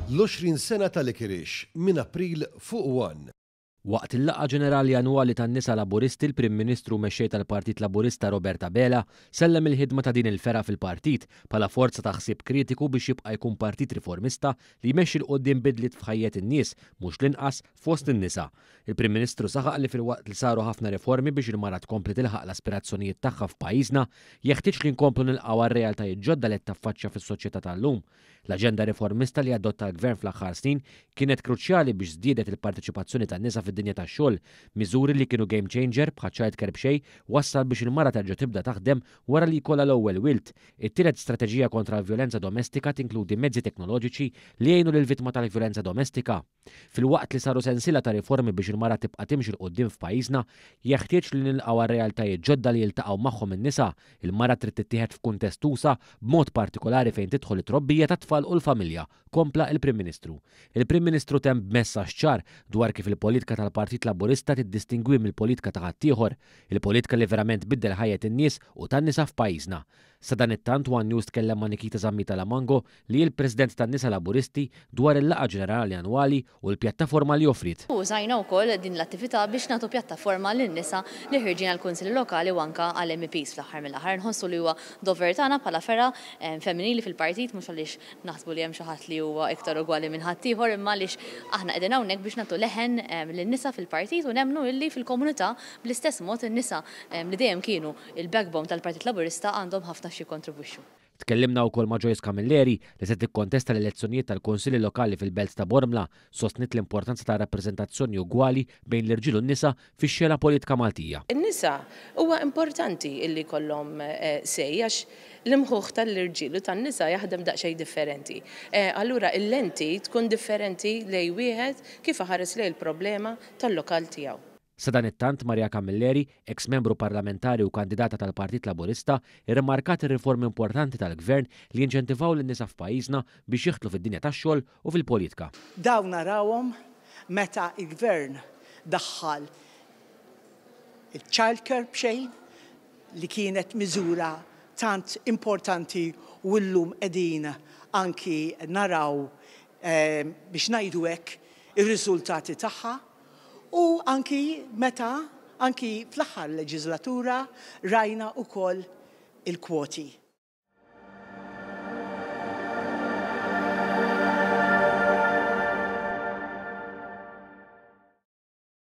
l-20 sena tal-Ikirix minn April fuq 1. Waqt il-laqgħa ġenerali annwali tan-nisa Laburisti, il-Prim Ministru mexxej tal-Partit Laburista Roberta Bela sellem il-ħidma ta' din il-fera fil-partit bħala forza ta' ħsieb kritiku biex jibqa' jkun partit riformista li jmexxi l qudiem bidliet f'ħajjet in-nies mhux l-inqas fost in-nisa. Il-Prim Ministru saħaq li filwaqt li saru ħafna riformi biex il-mara tkompli tilħaq l-aspirazzjonijiet tagħha f'pajjiżna jeħtieġ li nkomplu nilqgħu għar-realtajiet ġodda li qed taffaċċja fis-soċjetà tal-lum. L-aġenda riformista li adotta l-Gvern fl-aħħar snin kienet kruċjali biex żdiedet il-partiċipazzjoni tan-nisa fid-dinja tax-xogħol, miżuri li kienu game changer bħal Child Care b'xejn wassal biex il-mara terġa' tibda taħdem wara li jkollha l-ewwel wilt. It-tielet strateġija kontra l-vjolenza domestika tinkludi mezzi teknoloġiċi li jgħinu lill-vittma tal-vjolenza domestika. Filwaqt li saru sensiela ta' riformi biex il-mara tibqa' timxi l qudiem f'pajjiżna, jeħtieġ li nilqgħu għar-realtajiet ġodda li jiltaqgħu magħhom in-nisa. Il-mara trid tittieħed f'kuntest usa b'mod partikolari fejn tidħol it-trobbija tat-tfal u l-familja, kompla il-Prim Ministru. Il-Prim Ministru temm b'messaġġ ċar dwar kif il-politika tal-Partit Laburista tiddistingwi mill-politika ta' ħaddieħor, il-politika li verament biddel ħajjet in-nies u tan-nisa f'pajjiżna. Sa dan it-tant One News tkellem ma' Nikita Zammita Lamango li l-President tan-nisa Laburisti dwar il-laqgħa ġenerali annwali u l-pjattaforma li offrit. Użajna wkoll din l-attività biex nagħtu pjattaforma lin-nisa li ħirġin għall-Kunsilli Lokali u anke għall-MPs fl-aħħar mill-aħħar nħossu li huwa dover tagħna bħala fera femminili fil-partit mhux għaliex naħsbu li hemm xi ħadd li huwa iktar ugwali minn ħadd ieħor imma għaliex aħna qegħdin hawnhekk biex nagħtu leħen lin-nisa fil-partit u nemmnu illi fil-komunità bl-istess mod in-nisa li dejjem kienu il-backbone tal-Partit Laburista għandhom ħafna xi kontribwixxu. Tkellimna wkoll ma' Joyce Camilleri li se tikkontesta l-elezzjonijiet tal-Kunsilli Lokali fil-Belt ta' Bormla, sostnit l-importanza ta' rappreżentazzjoni ugwali bejn l-irġiel u n-nisa fix-xena politika Maltija. In-nisa huwa importanti illi kollhom għax l-imħuħ tal-irġiel u tan-nisa jaħdem daqsxejn differenti. Allura il-lenti tkun differenti lejn wieħed kif ħares lejn il-problema tal-lokal tiegħu. Sa dan it-tant Marja Camilleri, ex-membru parlamentari u kandidata tal-Partit Laburista, irrimarkat ir-riformi importanti tal-Gvern li jinċentivaw lin-nisa f'pajjiżna biex jieħdlu fid-dinja tax-xogħol u fil-politika. Dawn narawhom meta l-Gvern daħħal il-Child Care b'xejn li kienet miżura tant importanti u llum qegħdin anki naraw biex ngħidu hekk ir-riżultati tagħha. U anki meta, anki fl-aħħar leġislatura rajna wkoll il-kwoti.